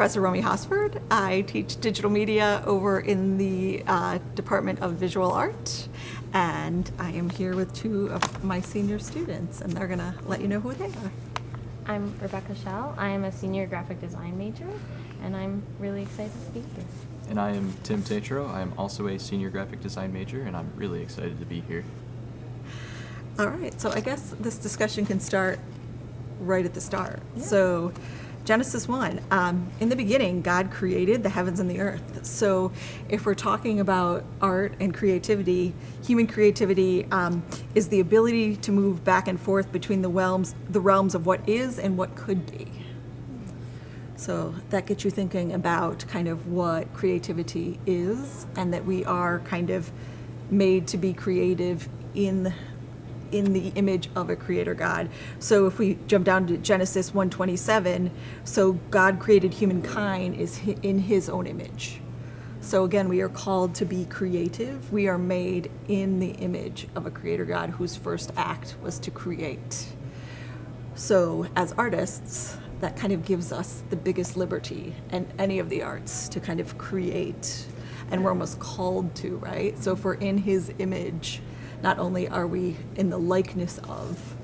Professor Romy Hosford. I teach digital media over in the Department of Visual Art, and I am here with two of my senior students, and they're going to let you know who they are. I'm Rebecca Schell. I am a senior graphic design major, and I'm really excited to be here. And I am Tim Tatro. I am also a senior graphic design major, and I'm really excited to be here. All right, so I guess this discussion can start right at the start. Yeah. So Genesis 1, in the beginning, God created the heavens and the earth. So if we're talking about art and creativity, human creativity is the ability to move back and forth between the realms of what is and what could be. So that gets you thinking about kind of what creativity is, and that we are kind of made to be creative in the image of a creator God. So if we jump down to Genesis 1:27, so God created humankind in his own image. So again, we are called to be creative. We are made in the image of a creator God whose first act was to create. So as artists, that kind of gives us the biggest liberty in any of the arts to kind of create, and we're almost called to, right? So if we're in his image, not only are we in the likeness of,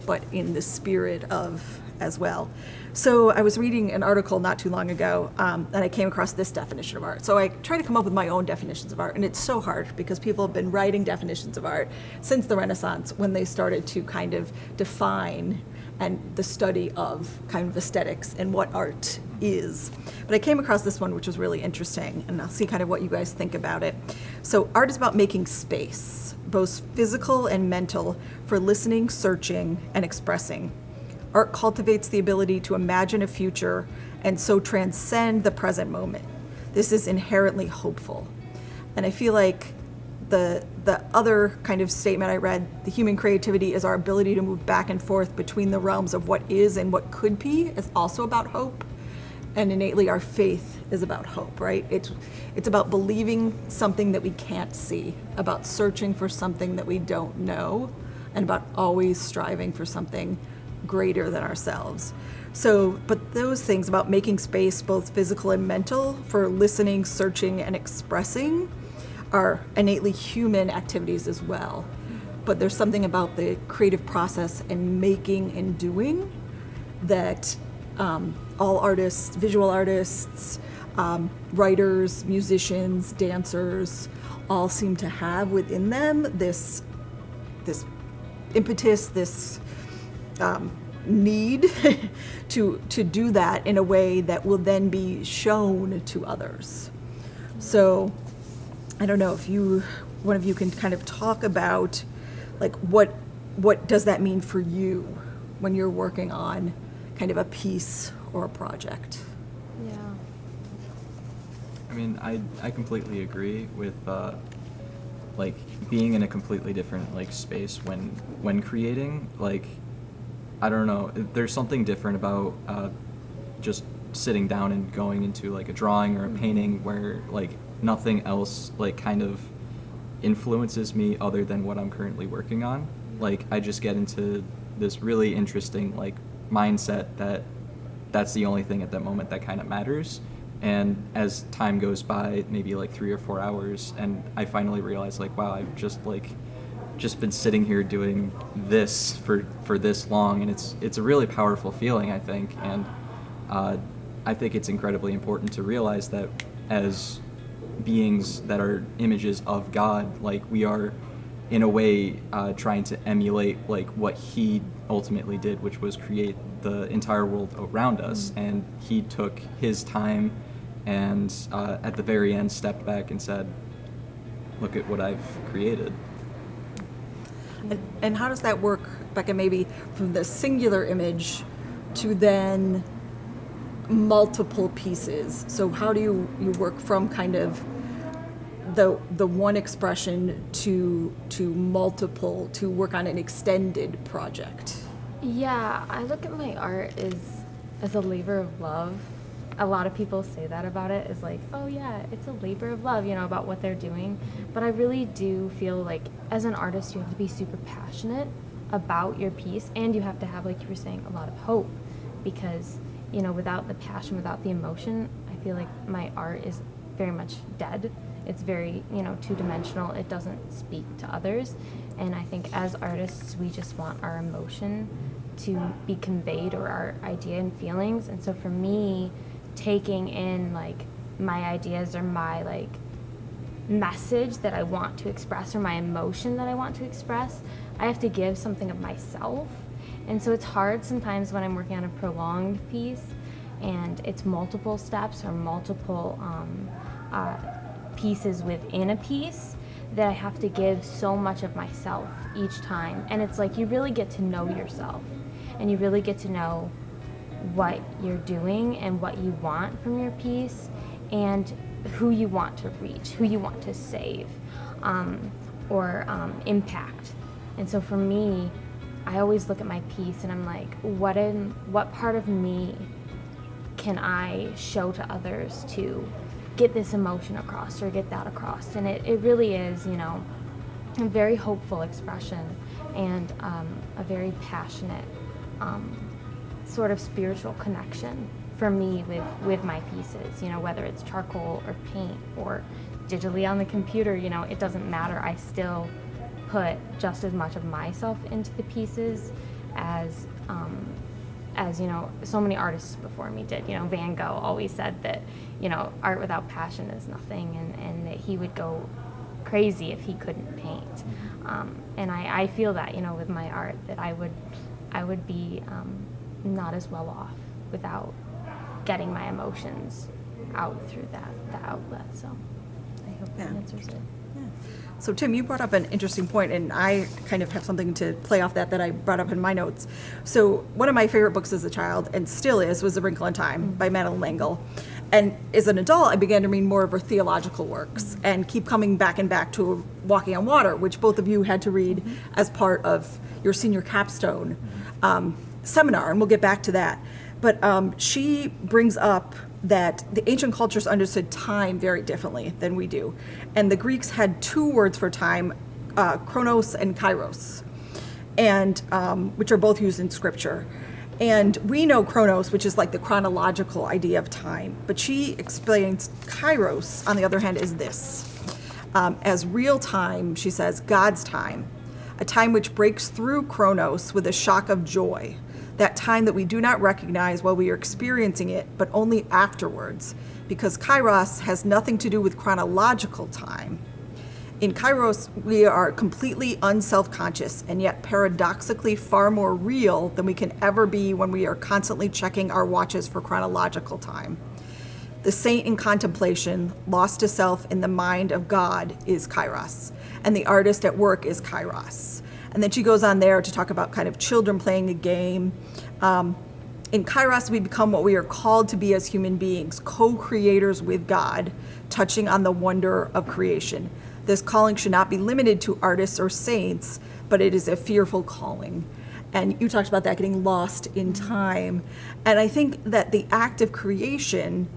but in the spirit of as well. So I was reading an article not too long ago, and I came across this definition of art. So I try to come up with my own definitions of art, and it's so hard because people have been writing definitions of art since the Renaissance, when they started to kind of define and the study of kind of aesthetics and what art is. But I came across this one, which was really interesting, and I'll see kind of what you guys think about it. So art is about making space, both physical and mental, for listening, searching, and expressing. Art cultivates the ability to imagine a future and so transcend the present moment. This is inherently hopeful. And I feel like the other kind of statement I read, the human creativity is our ability to move back and forth between the realms of what is and what could be, is also about hope. And innately our faith is about hope, right? It's about believing something that we can't see, about searching for something that we don't know, and about always striving for something greater than ourselves. So, but those things about making space, both physical and mental, for listening, searching, and expressing are innately human activities as well. But there's something about the creative process and making and doing that all artists, visual artists, writers, musicians, dancers, all seem to have within them this impetus, this need to do that in a way that will then be shown to others. So I don't know if one of you can kind of talk about, like, what does that mean for you when you're working on kind of a piece or a project? Yeah. I mean, I completely agree with like being in a completely different like space when creating. Like, I don't know, there's something different about just sitting down and going into like a drawing or a painting where like nothing else like kind of influences me other than what I'm currently working on. Like, I just get into this really interesting like mindset that's the only thing at that moment that kind of matters. And as time goes by, maybe like 3 or 4 hours, and I finally realize like, wow, I've just been sitting here doing this for this long, and it's a really powerful feeling, I think. And I think it's incredibly important to realize that as beings that are images of God, like, we are in a way trying to emulate like what he ultimately did, which was create the entire world around us. And he took his time and at the very end stepped back and said, look at what I've created. And how does that work, Becca, maybe from the singular image to then multiple pieces? So how do you work from kind of the one expression to multiple, to work on an extended project? Yeah, I look at my art as a labor of love. A lot of people say that about it, is like, oh yeah, it's a labor of love, about what they're doing. But I really do feel like as an artist, you have to be super passionate about your piece, and you have to have, like you were saying, a lot of hope, because you know, without the passion, without the emotion, I feel like my art is very much dead. It's very, you know, two-dimensional. It doesn't speak to others. And I think as artists, we just want our emotion to be conveyed, or our idea and feelings. And so for me, taking in like my ideas or my like message that I want to express, or my emotion that I want to express, I have to give something of myself. And so it's hard sometimes when I'm working on a prolonged piece and it's multiple steps or multiple pieces within a piece, that I have to give so much of myself each time. And it's like you really get to know yourself, and you really get to know what you're doing and what you want from your piece, and who you want to reach, who you want to save, or impact. And so for me, I always look at my piece and I'm like, what part of me can I show to others to get this emotion across or get that across? And it really is, you know, a very hopeful expression, and a very passionate sort of spiritual connection for me with my pieces, you know, whether it's charcoal or paint or digitally on the computer, you know, it doesn't matter. I still put just as much of myself into the pieces as you know, so many artists before me did. You know, Van Gogh always said that, you know, art without passion is nothing, and that he would go crazy if he couldn't paint. And I feel that, you know, with my art, that I would be not as well off without getting my emotions out through that outlet. So I hope that answers it. Yeah. So Tim, you brought up an interesting point, and I kind of have something to play off that I brought up in my notes. So one of my favorite books as a child, and still is, was A Wrinkle in Time by Madeleine L'Engle. And as an adult, I began to read more of her theological works and keep coming back and back to Walking on Water, which both of you had to read as part of your senior capstone seminar, and we'll get back to that. But she brings up that the ancient cultures understood time very differently than we do. And the Greeks had two words for time, chronos and kairos, and which are both used in scripture. And we know chronos, which is like the chronological idea of time. But she explains kairos, on the other hand, is this. As real time, she says, God's time, a time which breaks through chronos with a shock of joy. That time that we do not recognize while we are experiencing it, but only afterwards, because kairos has nothing to do with chronological time. In kairos, we are completely unself-conscious, and yet paradoxically far more real than we can ever be when we are constantly checking our watches for chronological time. The saint in contemplation, lost to self in the mind of God, is kairos, and the artist at work is kairos. And then she goes on there to talk about kind of children playing a game. In kairos, we become what we are called to be as human beings, co-creators with God, touching on the wonder of creation. This calling should not be limited to artists or saints, but it is a fearful calling. And you talked about that, getting lost in time. And I think that the act of creation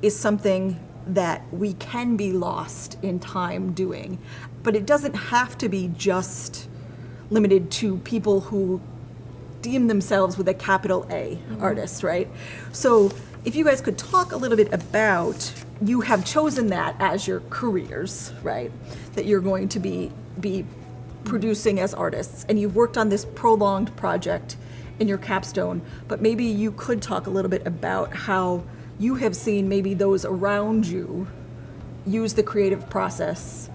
is something that we can be lost in time doing. But it doesn't have to be just limited to people who deem themselves with a capital A artist, right? So if you guys could talk a little bit about, you have chosen that as your careers, right? That you're going to be producing as artists, and you've worked on this prolonged project in your capstone, but maybe you could talk a little bit about how you have seen maybe those around you use the creative process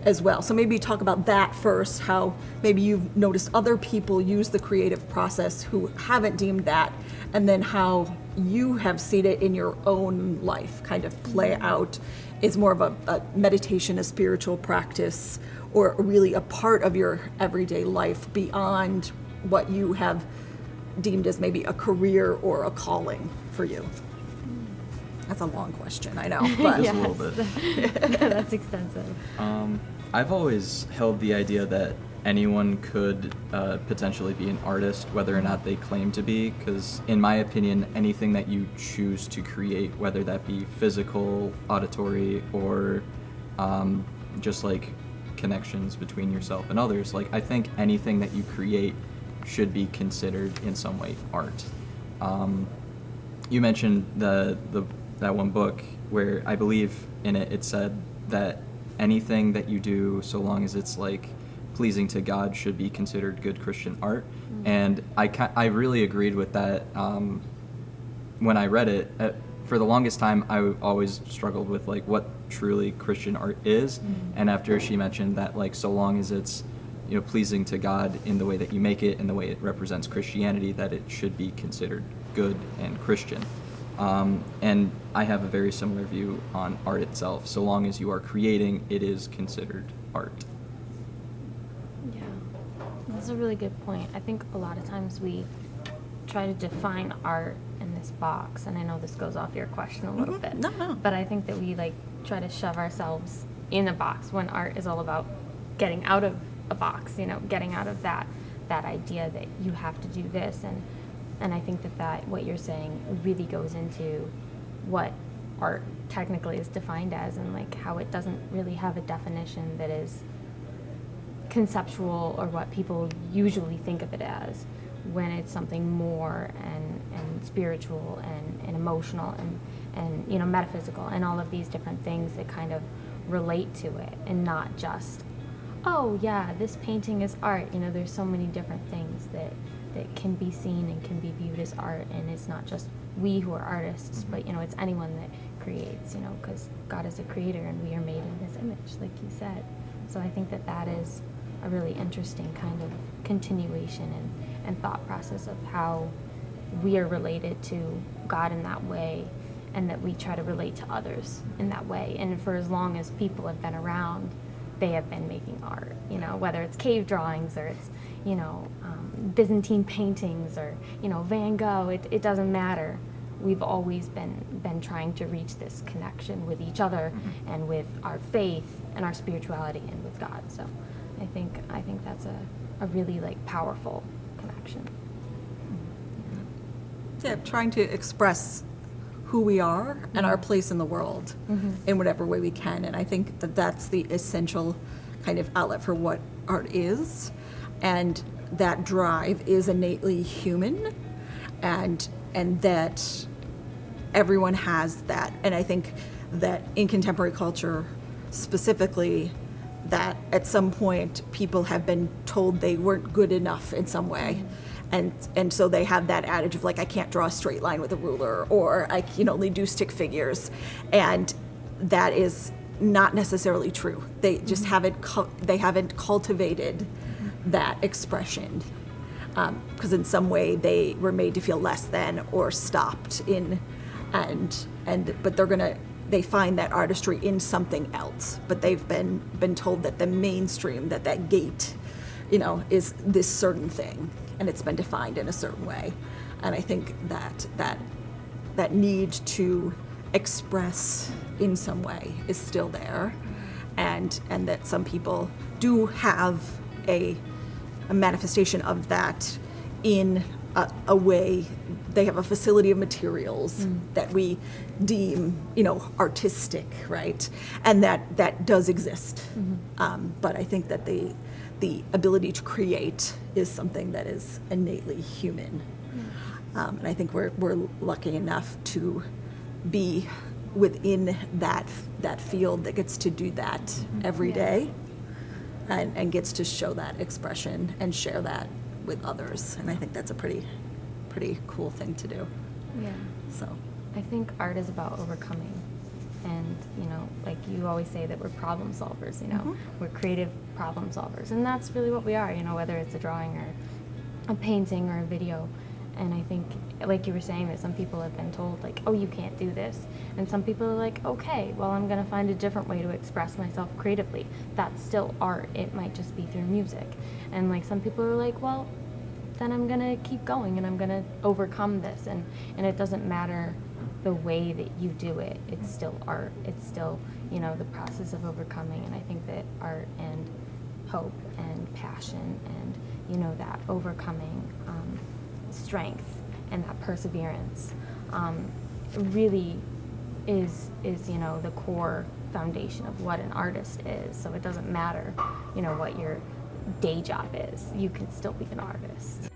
as well. So maybe talk about that first, how maybe you've noticed other people use the creative process who haven't deemed that, and then how you have seen it in your own life kind of play out. Is more of a meditation, a spiritual practice, or really a part of your everyday life beyond what you have deemed as maybe a career or a calling for you? That's a long question, I know, but Just a little bit. That's extensive. I've always held the idea that anyone could potentially be an artist, whether or not they claim to be, because in my opinion, anything that you choose to create, whether that be physical, auditory, or just like connections between yourself and others, like I think anything that you create should be considered in some way art. you mentioned that one book where I believe in it said that anything that you do, so long as it's like pleasing to God, should be considered good Christian art. Mm-hmm. And I really agreed with that when I read it. For the longest time, I always struggled with like what truly Christian art is. Mm-hmm. And after she mentioned that, like, so long as it's, you know, pleasing to God in the way that you make it and the way it represents Christianity, that it should be considered good and Christian. And I have a very similar view on art itself. So long as you are creating, it is considered art. Yeah, that's a really good point. I think a lot of times we try to define art in this box, and I know this goes off your question a little bit. No. But I think that we like try to shove ourselves in a box when art is all about getting out of a box, you know, getting out of that idea that you have to do this. And I think that what you're saying really goes into what art technically is defined as, and like how it doesn't really have a definition that is conceptual or what people usually think of it as, when it's something more and spiritual and emotional and you know, metaphysical and all of these different things that kind of relate to it, and not just, oh yeah, this painting is art. You know, there's so many different things that can be seen and can be viewed as art, and it's not just we who are artists, but you know, it's anyone that creates, you know, because God is a creator and we are made in his image, like you said. So I think that is a really interesting kind of continuation and thought process of how we are related to God in that way, and that we try to relate to others in that way. And for as long as people have been around, they have been making art, you know, whether it's cave drawings or it's, you know, Byzantine paintings or, you know, Van Gogh, it doesn't matter. We've always been trying to reach this connection with each other and with our faith and our spirituality and with God. So I think that's a really like powerful connection. Yeah, trying to express who we are and our place in the world in whatever way we can. And I think that's the essential kind of outlet for what art is. And that drive is innately human, and that everyone has that. And I think that in contemporary culture specifically, that at some point people have been told they weren't good enough in some way. And so they have that adage of like, I can't draw a straight line with a ruler, or I can only do stick figures. And that is not necessarily true. They just haven't cultivated that expression, because in some way they were made to feel less than or stopped in, but they find that artistry in something else. But they've been told that the mainstream, that gate, you know, is this certain thing, and it's been defined in a certain way. And I think that need to express in some way is still there, and that some people do have a manifestation of that in a way. They have a facility of materials that we deem, you know, artistic, right? And that does exist. But I think that the ability to create is something that is innately human. And I think we're lucky enough to be within that field that gets to do that every day, and gets to show that expression and share that with others. And I think that's a pretty cool thing to do. Yeah. So I think art is about overcoming. And, you know, like you always say that we're problem solvers, you know, we're creative problem solvers. And that's really what we are, you know, whether it's a drawing or a painting or a video. And I think, like you were saying, that some people have been told, like, oh, you can't do this. And some people are like, okay, well, I'm going to find a different way to express myself creatively. That's still art. It might just be through music. And, like, some people are like, well, then I'm going to keep going and I'm going to overcome this. And it doesn't matter the way that you do it. It's still art. It's still, you know, the process of overcoming. And I think that art and hope and passion and, you know, that overcoming strength and that perseverance really is, you know, the core foundation of what an artist is. So it doesn't matter, you know, what your day job is. You can still be an artist.